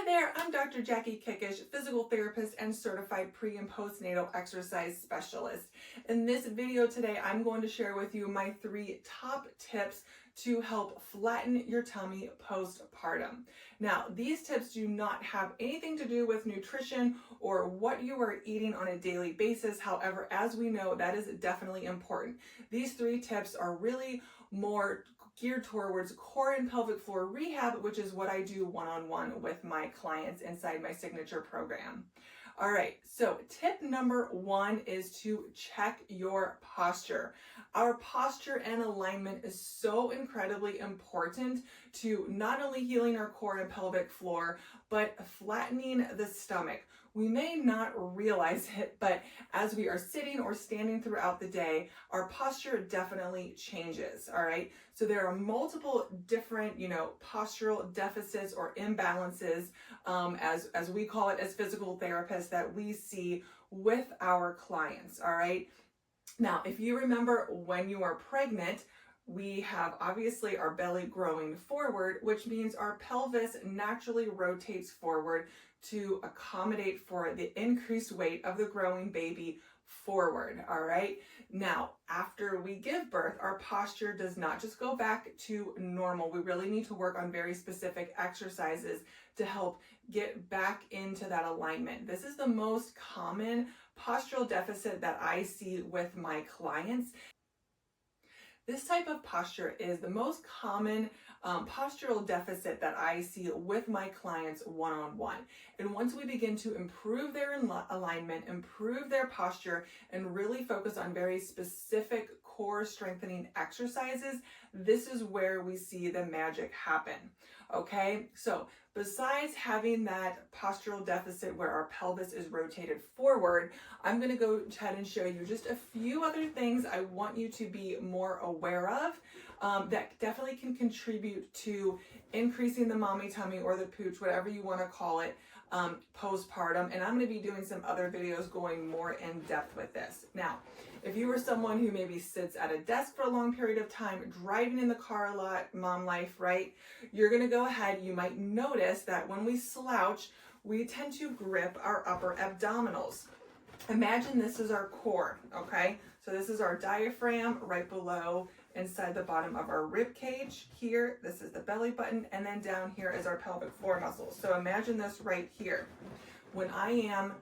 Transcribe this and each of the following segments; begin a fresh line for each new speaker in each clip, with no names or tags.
there, I'm Dr. Jackie Kickish, physical therapist and certified pre- and postnatal exercise specialist. In this video today, I'm going to share with you my 3 top tips to help flatten your tummy postpartum. Now, these tips do not have anything to do with nutrition or what you are eating on a daily basis. However, as we know, that is definitely important. These 3 tips are really more geared towards core and pelvic floor rehab, which is what I do one-on-one with my clients inside my signature program. All right, so tip number 1 is to check your posture. Our posture and alignment is so incredibly important to not only healing our core and pelvic floor, but flattening the stomach. We may not realize it, but as we are sitting or standing throughout the day, our posture definitely changes, all right? So there are multiple different, postural deficits or imbalances, as we call it as physical therapists, that we see with our clients, all right? Now, if you remember when you are pregnant, we have obviously our belly growing forward, which means our pelvis naturally rotates forward to accommodate for the increased weight of the growing baby forward, all right? Now, after we give birth, our posture does not just go back to normal. We really need to work on very specific exercises to help get back into that alignment. This is the most common postural deficit that I see with my clients. This type of posture is the most common postural deficit that I see with my clients one-on-one. And once we begin to improve their alignment, improve their posture, and really focus on very specific core strengthening exercises, this is where we see the magic happen. Okay, so besides having that postural deficit where our pelvis is rotated forward, I'm going to go ahead and show you just a few other things I want you to be more aware of that definitely can contribute to increasing the mommy tummy or the pooch, whatever you want to call it, postpartum. And I'm going to be doing some other videos going more in depth with this. Now, if you are someone who maybe sits at a desk for a long period of time, driving in the car a lot, mom life, right? You're going to go ahead, you might notice that when we slouch, we tend to grip our upper abdominals. Imagine this is our core, okay? So this is our diaphragm right below inside the bottom of our rib cage here. This is the belly button, and then down here is our pelvic floor muscles. So imagine this right here. When I am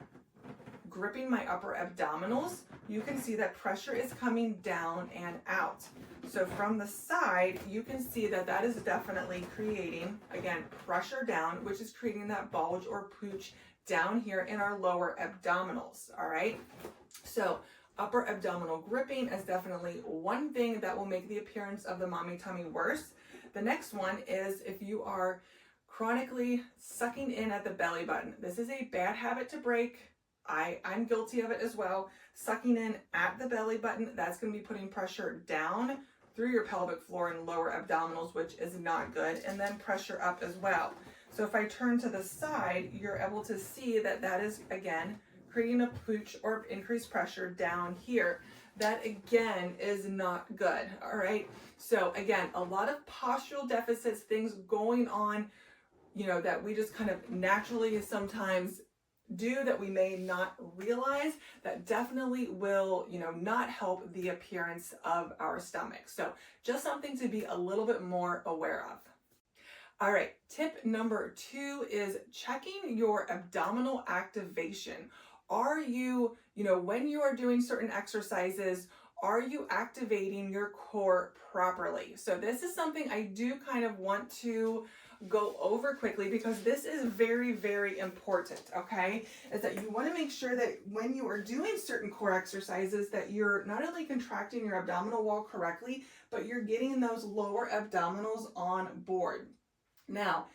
gripping my upper abdominals, you can see that pressure is coming down and out. So from the side, you can see that that is definitely creating, again, pressure down, which is creating that bulge or pooch down here in our lower abdominals, all right? So upper abdominal gripping is definitely one thing that will make the appearance of the mommy tummy worse. The next one is if you are chronically sucking in at the belly button. This is a bad habit to break. I'm guilty of it as well. Sucking in at the belly button, that's going to be putting pressure down through your pelvic floor and lower abdominals, which is not good, and then pressure up as well. So if I turn to the side, you're able to see that that is, again, creating a pooch or increased pressure down here. That, again, is not good, all right? So, again, a lot of postural deficits, things going on, that we just kind of naturally sometimes do that we may not realize, that definitely will, not help the appearance of our stomach. So just something to be a little bit more aware of. All right, tip number 2 is checking your abdominal activation. Are you, when you are doing certain exercises, are you activating your core properly? So this is something I do kind of want to go over quickly because this is very, very important, okay? Is that you want to make sure that when you are doing certain core exercises that you're not only contracting your abdominal wall correctly, but you're getting those lower abdominals on board. Now,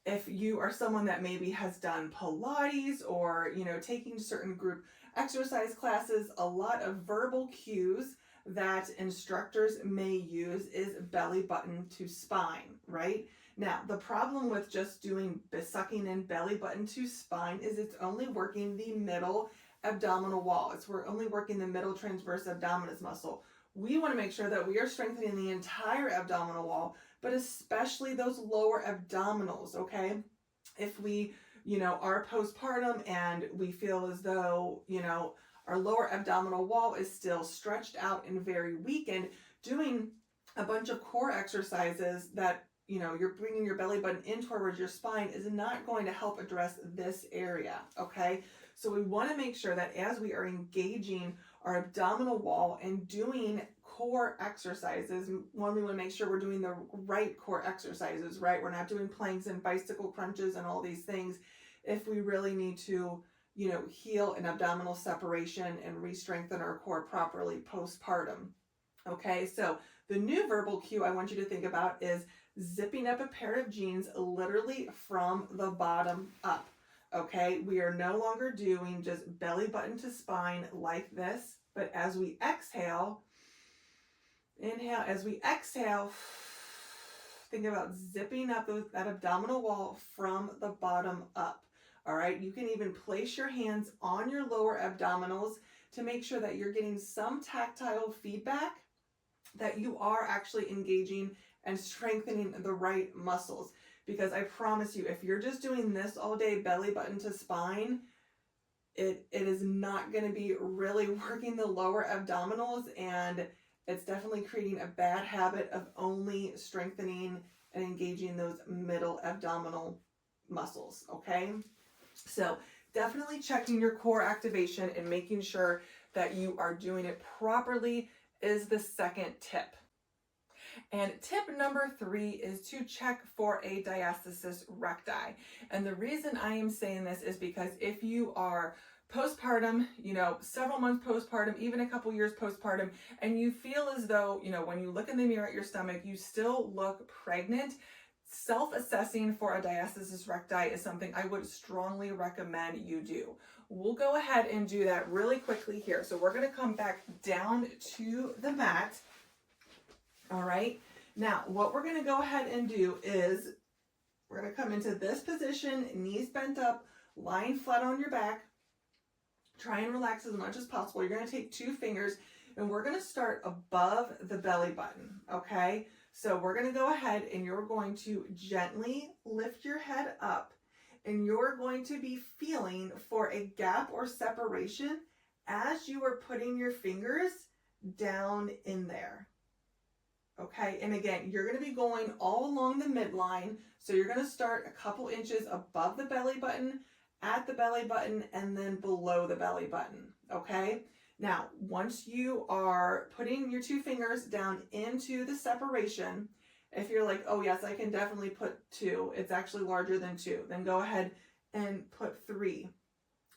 if you are someone that maybe has done Pilates or, taking certain group exercise classes, a lot of verbal cues that instructors may use is belly button to spine, right? Now, the problem with just doing sucking in belly button to spine is it's only working the middle abdominal wall. We're only working the middle transverse abdominis muscle. We want to make sure that we are strengthening the entire abdominal wall, but especially those lower abdominals, okay? If we are postpartum and we feel as though, our lower abdominal wall is still stretched out and very weakened, doing a bunch of core exercises that, you're bringing your belly button in towards your spine is not going to help address this area, okay? So we want to make sure that as we are engaging our abdominal wall and doing core exercises, one, we want to make sure we're doing the right core exercises, right? We're not doing planks and bicycle crunches and all these things if we really need to, heal an abdominal separation and re-strengthen our core properly postpartum. Okay, so the new verbal cue I want you to think about is zipping up a pair of jeans literally from the bottom up. Okay, we are no longer doing just belly button to spine like this, but as we exhale, inhale, as we exhale, think about zipping up that abdominal wall from the bottom up. All right, you can even place your hands on your lower abdominals to make sure that you're getting some tactile feedback that you are actually engaging and strengthening the right muscles. Because I promise you, if you're just doing this all day, belly button to spine, it is not going to be really working the lower abdominals, and it's definitely creating a bad habit of only strengthening and engaging those middle abdominal muscles, okay? So definitely checking your core activation and making sure that you are doing it properly is the second tip. And tip number 3 is to check for a diastasis recti. And the reason I am saying this is because if you are postpartum, several months postpartum, even a couple years postpartum, and you feel as though, when you look in the mirror at your stomach, you still look pregnant, self-assessing for a diastasis recti is something I would strongly recommend you do. We'll go ahead and do that really quickly here. So we're going to come back down to the mat. All right. Now, what we're going to go ahead and do is we're going to come into this position, knees bent up, lying flat on your back. Try and relax as much as possible. You're going to take 2 fingers and we're going to start above the belly button. Okay. So we're going to go ahead and you're going to gently lift your head up and you're going to be feeling for a gap or separation as you are putting your fingers down in there. Okay, and again, you're going to be going all along the midline. So you're going to start a couple inches above the belly button, at the belly button, and then below the belly button. Okay, now once you are putting your 2 fingers down into the separation, if you're like, oh yes, I can definitely put 2, it's actually larger than 2, then go ahead and put 3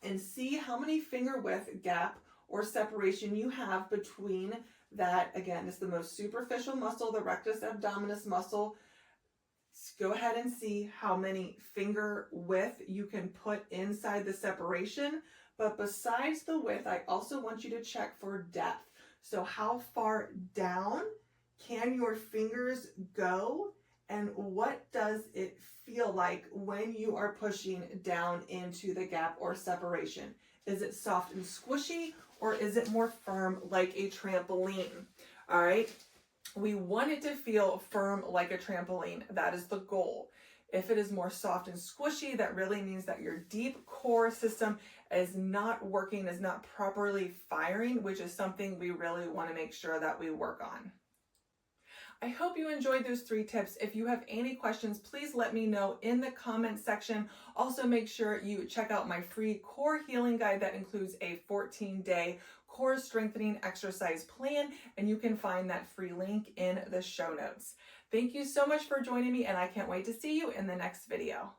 and see how many finger width gap or separation you have between that. Again, is the most superficial muscle, the rectus abdominis muscle. Go ahead and see how many finger width you can put inside the separation. But besides the width, I also want you to check for depth. So how far down can your fingers go? And what does it feel like when you are pushing down into the gap or separation? Is it soft and squishy, or is it more firm like a trampoline? All right. We want it to feel firm like a trampoline. That is the goal. If it is more soft and squishy, that really means that your deep core system is not working, is not properly firing, which is something we really want to make sure that we work on. I hope you enjoyed those 3 tips. If you have any questions, please let me know in the comment section. Also, make sure you check out my free core healing guide that includes a 14-day core strengthening exercise plan, and you can find that free link in the show notes. Thank you so much for joining me, and I can't wait to see you in the next video.